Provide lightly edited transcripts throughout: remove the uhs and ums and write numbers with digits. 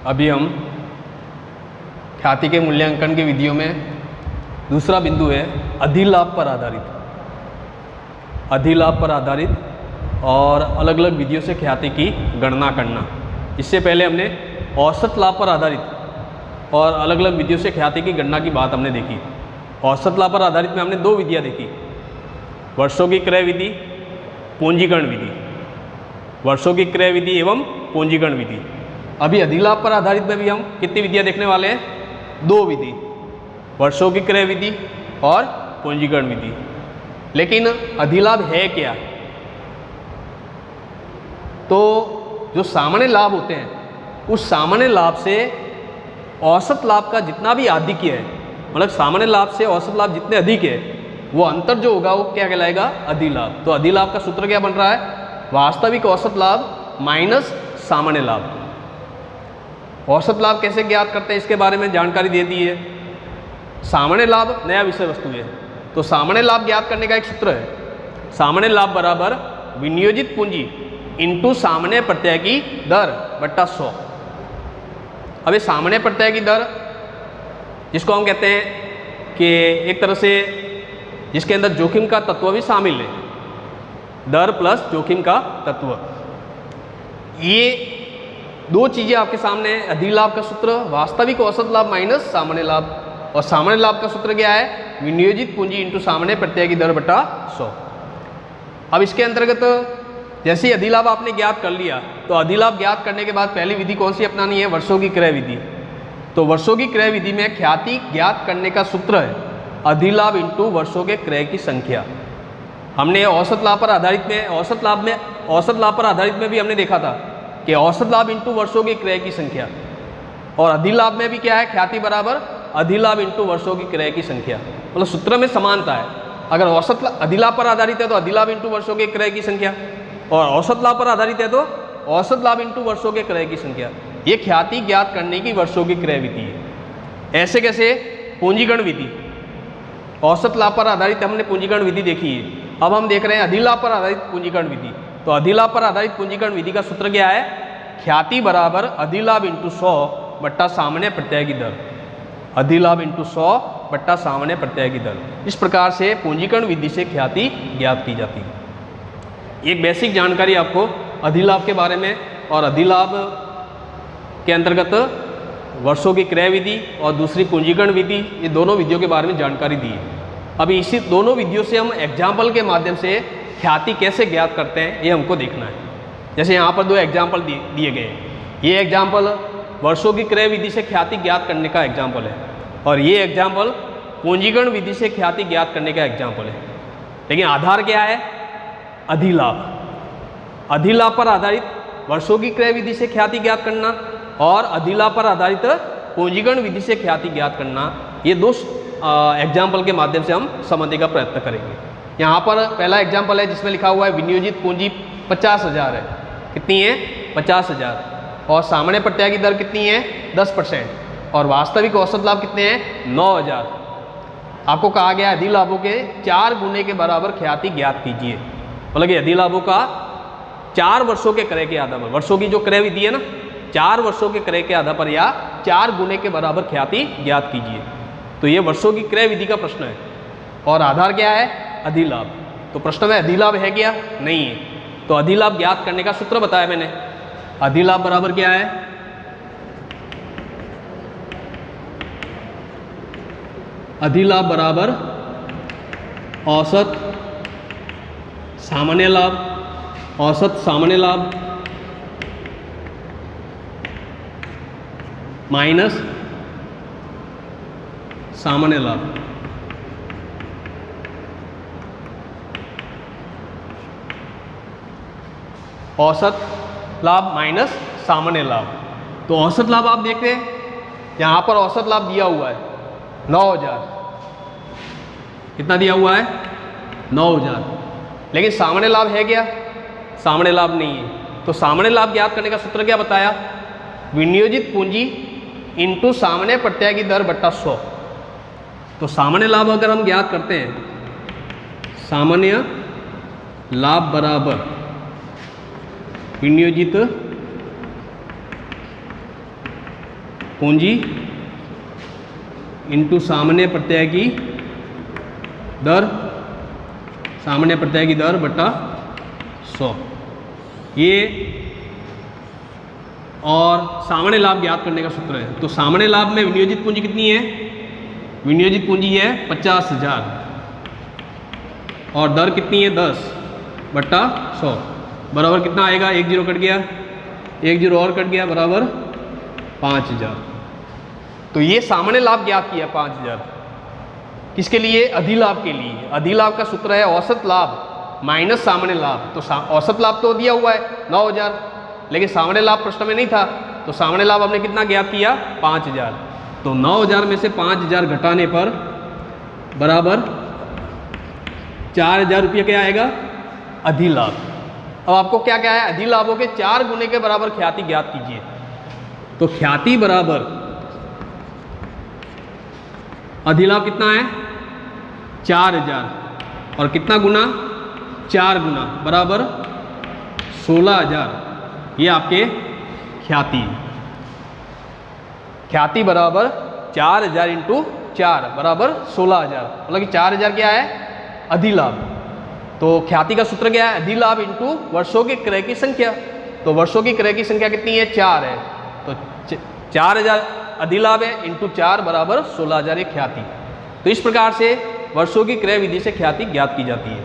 अभी हम ख्याति के मूल्यांकन की विधियों में दूसरा बिंदु है अधिलाभ पर आधारित। अधिलाभ पर आधारित और अलग अलग विधियों से ख्याति की गणना करना। इससे पहले हमने औसत लाभ पर आधारित और अलग अलग विधियों से ख्याति की गणना की बात हमने देखी। औसत लाभ पर आधारित में हमने दो विधियाँ देखी, वर्षों की क्रय विधि, पूंजीकरण विधि। वर्षों की क्रय विधि एवं पूंजीकरण विधि। अभी अधिलाभ पर आधारित में भी हम कितनी विधियाँ देखने वाले हैं? दो विधि, वर्षों की क्रय विधि और पूंजीकरण विधि। लेकिन अधिलाभ है क्या? तो जो सामान्य लाभ होते हैं उस सामान्य लाभ से औसत लाभ का जितना भी आधिक्य है, मतलब सामान्य लाभ से औसत लाभ जितने अधिक है, वो अंतर जो होगा वो क्या कहलाएगा? अधिलाभ। तो अधिलाभ का सूत्र क्या बन रहा है? वास्तविक औसत लाभ माइनस सामान्य लाभ। औसत लाभ कैसे ज्ञात करते हैं इसके बारे में जानकारी दे दी है। सामान्य लाभ नया विषय वस्तु है, तो सामान्य लाभ ज्ञात करने का एक सूत्र है, सामान्य लाभ बराबर विनियोजित पूंजी इंटू सामान्य प्रत्यय की दर बट्टा 100। अब ये सामान्य प्रत्यय की दर, जिसको हम कहते हैं कि एक तरह से जिसके अंदर जोखिम का तत्व भी शामिल है, दर प्लस जोखिम का तत्व, ये दो चीज़ें आपके सामने हैं। अधिलाभ का सूत्र वास्तविक औसत लाभ माइनस सामान्य लाभ, और सामान्य लाभ का सूत्र क्या है? विनियोजित पूंजी इंटू सामान्य प्रत्यय की दर बटा 100। अब इसके अंतर्गत जैसे ही अधिलाभ आपने ज्ञात कर लिया, तो अधिलाभ ज्ञात करने के बाद पहली विधि कौन सी अपनानी है? वर्षों की क्रय विधि। तो वर्षों की क्रय विधि में ख्याति ज्ञात करने का सूत्र है अधिलाभ इंटू वर्षों के क्रय की संख्या। हमने औसत लाभ पर आधारित में औसत लाभ पर आधारित में भी हमने देखा था कि औसत लाभ इंटू वर्षों के क्रय की संख्या, और अधिलाभ में भी क्या है? ख्याति बराबर अधिलाभ इंटू वर्षों की क्रय की संख्या। मतलब सूत्र में समानता है। अगर औसत अधिलाभ पर आधारित है तो अधिलाभ इंटू वर्षों के क्रय की संख्या, और औसत लाभ पर आधारित है तो औसत लाभ इंटू वर्षों के क्रय की संख्या। ये ख्याति ज्ञात करने की वर्षों की क्रय विधि है। ऐसे कैसे? पूंजीकरण विधि। औसत लाभ पर आधारित हमने पूंजीकरण विधि देखी है, अब हम देख रहे हैं अधिलाभ पर आधारित पूंजीकरण विधि। तो अधिलाभ पर आधारित पूंजीकरण विधि का सूत्र क्या है? ख्याति बराबर अधिलाभ इंटू 100 बट्टा सामान्य प्रत्यय की दर। अधिलाभ इंटू 100 बट्टा सामान्य प्रत्यय की दर। इस प्रकार से पूंजीकरण विधि से ख्याति ज्ञात की जाती है। एक बेसिक जानकारी आपको अधिलाभ के बारे में और अधिलाभ के अंतर्गत वर्षों की क्रय विधि और दूसरी पूंजीकरण विधि, ये दोनों विधियों के बारे में जानकारी दी है। अभी इसी दोनों विधियों से हम एग्जाम्पल के माध्यम से ख्याति कैसे ज्ञात करते हैं ये हमको देखना है। जैसे यहाँ पर दो एग्जाम्पल दिए गए हैं। ये एग्जाम्पल वर्षों की क्रय विधि से ख्याति ज्ञात करने का एग्जाम्पल है, और ये एग्जाम्पल पूंजीकरण विधि से ख्याति ज्ञात करने का एग्जाम्पल है। लेकिन आधार क्या है? अधिलाभ। अधिलाभ पर आधारित वर्षों की क्रय विधि से ख्याति ज्ञात करना और अधिलाभ पर आधारित पूंजीकरण विधि से ख्याति ज्ञात करना, ये दो एग्जाम्पल के माध्यम से हम समझने का प्रयत्न करेंगे। यहाँ पर पहला एग्जाम्पल है जिसमें लिखा हुआ है विनियोजित पूंजी 50,000 है। कितनी है? 50,000। और सामान्य प्रत्यय की दर कितनी है? 10%। और वास्तविक औसत लाभ कितने हैं? 9,000। आपको कहा गया अधिलाभों के 4 गुने के बराबर ख्याति ज्ञात कीजिए। मतलब कि अधिलाभों का 4 वर्षों के क्रय के आधार पर, वर्षों की जो क्रय विधि है ना, 4 वर्षों के क्रय के आधार पर या 4 गुने के बराबर ख्याति ज्ञात कीजिए। तो ये वर्षों की क्रय विधि का प्रश्न है, और आधार क्या है? अधिलाभ। तो प्रश्न में अधिलाभ है क्या? नहीं है। तो अधिलाभ ज्ञात करने का सूत्र बताया मैंने। अधिलाभ बराबर क्या है? अधिलाभ बराबर औसत सामान्य लाभ, औसत सामान्य लाभ माइनस सामान्य लाभ। औसत लाभ माइनस सामान्य लाभ। तो औसत लाभ आप देख रहे हैं, यहाँ पर औसत लाभ दिया हुआ है 9,000। कितना दिया हुआ है? 9,000। लेकिन सामान्य लाभ है क्या? सामान्य लाभ नहीं है। तो सामान्य लाभ ज्ञात करने का सूत्र क्या बताया? विनियोजित पूंजी इंटू सामान्य प्रत्यय की दर बट्टा 100। तो सामान्य लाभ अगर हम ज्ञात करते हैं, सामान्य लाभ बराबर विनियोजित पूंजी इंटू सामान्य प्रत्यय की दर, सामान्य प्रत्यय की दर बटा 100, ये और सामान्य लाभ ज्ञात करने का सूत्र है। तो सामान्य लाभ में विनियोजित पूंजी कितनी है? विनियोजित पूंजी है 50,000 और दर कितनी है 10 बटा 100 बराबर कितना आएगा? 1 0 कट गया, 1 0 और कट गया बराबर 5,000। तो ये सामान्य लाभ ज्ञात किया 5,000। किसके लिए? अधिलाभ के लिए। अधिलाभ का सूत्र है औसत लाभ माइनस सामान्य लाभ। तो औसत लाभ तो दिया हुआ है 9,000, लेकिन सामान्य लाभ प्रश्न में नहीं था, तो सामान्य लाभ हमने कितना ज्ञात किया? 5,000। तो 9,000 में से 5,000 घटाने पर बराबर 4,000 रुपये क्या आएगा? अधिलाभ। अब आपको क्या क्या है? अधिलाभों के 4 गुने के बराबर ख्याति ज्ञात कीजिए। तो ख्याति बराबर अधिलाभ कितना है? 4,000 और कितना गुना? 4 गुना बराबर 16,000। ये आपके ख्याति। ख्याति बराबर 4,000 इंटू 4 बराबर 16,000, मतलब कि 4,000 क्या है? अधिलाभ। तो ख्याति का सूत्र क्या है? अधिलाभ इंटू वर्षों के क्रय की संख्या। तो वर्षों की क्रय की संख्या कितनी है? 4 है। तो 4,000 अधिलाभ है इंटू 4 बराबर 16,000 एक ख्याति। तो इस प्रकार से वर्षों की क्रय विधि से ख्याति ज्ञात की जाती है।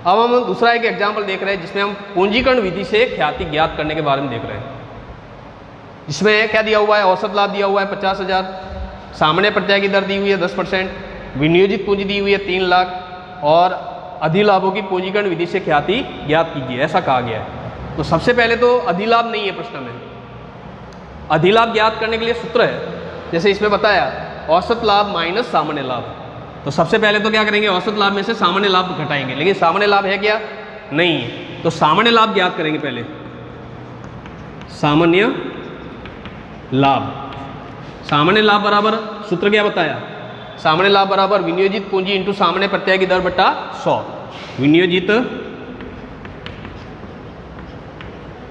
अब हम दूसरा एक एग्जाम्पल देख रहे हैं जिसमें हम पूंजीकरण विधि से ख्याति ज्ञात करने के बारे में देख रहे हैं। इसमें क्या दिया हुआ है? औसत लाभ दिया हुआ है 50,000, सामान्य प्रत्यय की दर दी हुई है 10%, विनियोजित पूंजी दी हुई है 3 लाख और अधिलाभों की पूंजीकरण विधि से ख्याति ज्ञात कीजिए, ऐसा कहा गया है। तो सबसे पहले तो अधिलाभ नहीं है प्रश्न में। अधिलाभ ज्ञात करने के लिए सूत्र है, जैसे इसमें बताया औसत लाभ माइनस सामान्य लाभ। तो सबसे पहले तो क्या करेंगे? औसत लाभ में से सामान्य लाभ घटाएंगे, लेकिन सामान्य लाभ है क्या? नहीं है। तो सामान्य लाभ ज्ञात करेंगे पहले। सामान्य लाभ, सामान्य लाभ बराबर सूत्र क्या बताया? सामान्य लाभ बराबर विनियोजित पूंजी इंटू सामान्य प्रत्यय की दर बटा 100। विनियोजित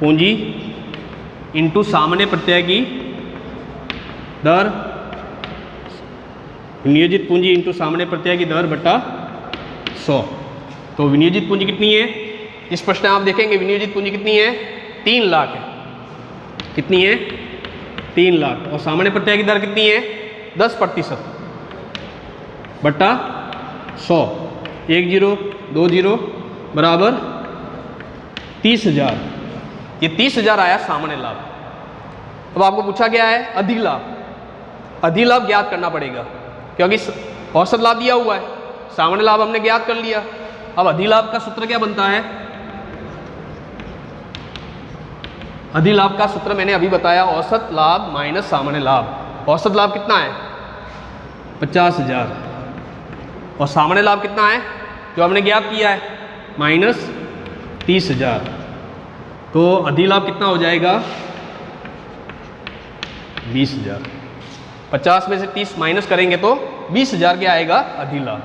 पूंजी इंटू सामान्य प्रत्यय की दर, विनियोजित पूंजी इंटू सामान्य प्रत्यय की दर बटा 100। तो विनियोजित पूंजी कितनी है? इस प्रश्न में आप देखेंगे विनियोजित पूंजी कितनी है? 3 लाख है। कितनी है? 3 लाख। और सामान्य प्रत्यय की दर कितनी है? 10% बटा 100। 1 0 2 0 बराबर 30,000। ये 30,000 आया सामान्य लाभ। अब आपको पूछा गया है अधिलाभ। अधिलाभ ज्ञात करना पड़ेगा क्योंकि औसत लाभ दिया हुआ है, सामान्य लाभ हमने ज्ञात कर लिया। अब अधिलाभ का सूत्र क्या बनता है? अधिलाभ का सूत्र मैंने अभी बताया, औसत लाभ माइनस सामान्य लाभ। औसत लाभ कितना है? 50,000 और सामान्य लाभ कितना है जो हमने ज्ञात किया है? माइनस 30,000। तो अधिलाभ कितना हो जाएगा? 20,000। 50 में से 30 माइनस करेंगे तो 20,000 क्या आएगा? अधिलाभ।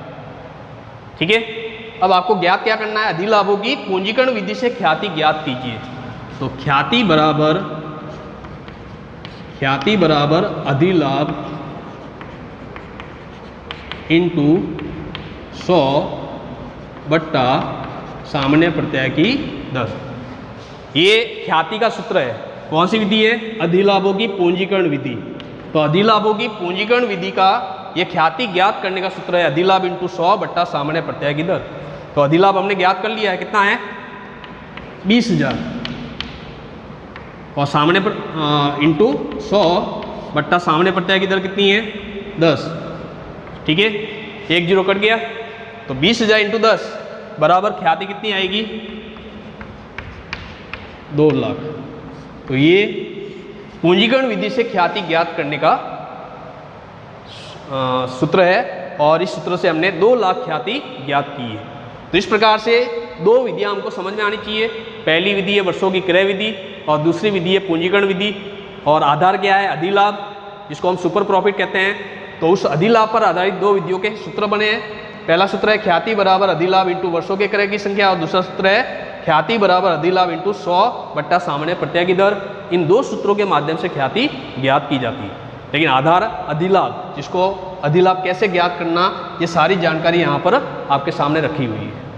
ठीक है। अब आपको ज्ञात क्या करना है? अधिलाभों की पूंजीकरण विधि से ख्याति ज्ञात कीजिए। तो ख्याति बराबर अधिलाभ इंटू 100 बट्टा सामान्य प्रत्यय की दर। ये ख्याति का सूत्र है। कौन सी विधि है? अधिलाभों की पूंजीकरण विधि। तो अधिलाभों की पूंजीकरण विधि का ये ख्याति ज्ञात करने का सूत्र है अधिलाभ इंटू 100 बट्टा सामान्य प्रत्यय की दर। तो अधिलाभ हमने ज्ञात कर लिया है, कितना है? 20,000 और सामान्य इंटू 100 बट्टा सामान्य प्रत्यय की दर कितनी है? 10। ठीक है। 1 0 कट गया, तो 20,000 इंटू 10 बराबर ख्याति कितनी आएगी? 2 लाख। तो ये पूंजीकरण विधि से ख्याति ज्ञात करने का सूत्र है और इस सूत्र से हमने 2 लाख ख्याति ज्ञात की है। तो इस प्रकार से 2 विधियां हमको समझ में आनी चाहिए। पहली विधि है वर्षों की क्रय विधि और दूसरी विधि है पूंजीकरण विधि। और आधार क्या है? अधिलाभ, जिसको हम सुपर प्रॉफिट कहते हैं। तो उस अधिलाभ पर आधारित 2 विधियों के सूत्र बने हैं। पहला सूत्र है ख्याति बराबर अधिलाभ इंटू वर्षों के क्रय की संख्या और दूसरा सूत्र है ख्याति बराबर अधिलाभ इंटू 100 बट्टा सामान्य प्रत्यय की दर। इन 2 सूत्रों के माध्यम से ख्याति ज्ञात की जाती है। लेकिन आधार अधिलाभ, जिसको अधिलाभ कैसे ज्ञात करना, ये सारी जानकारी यहाँ पर आपके सामने रखी हुई है।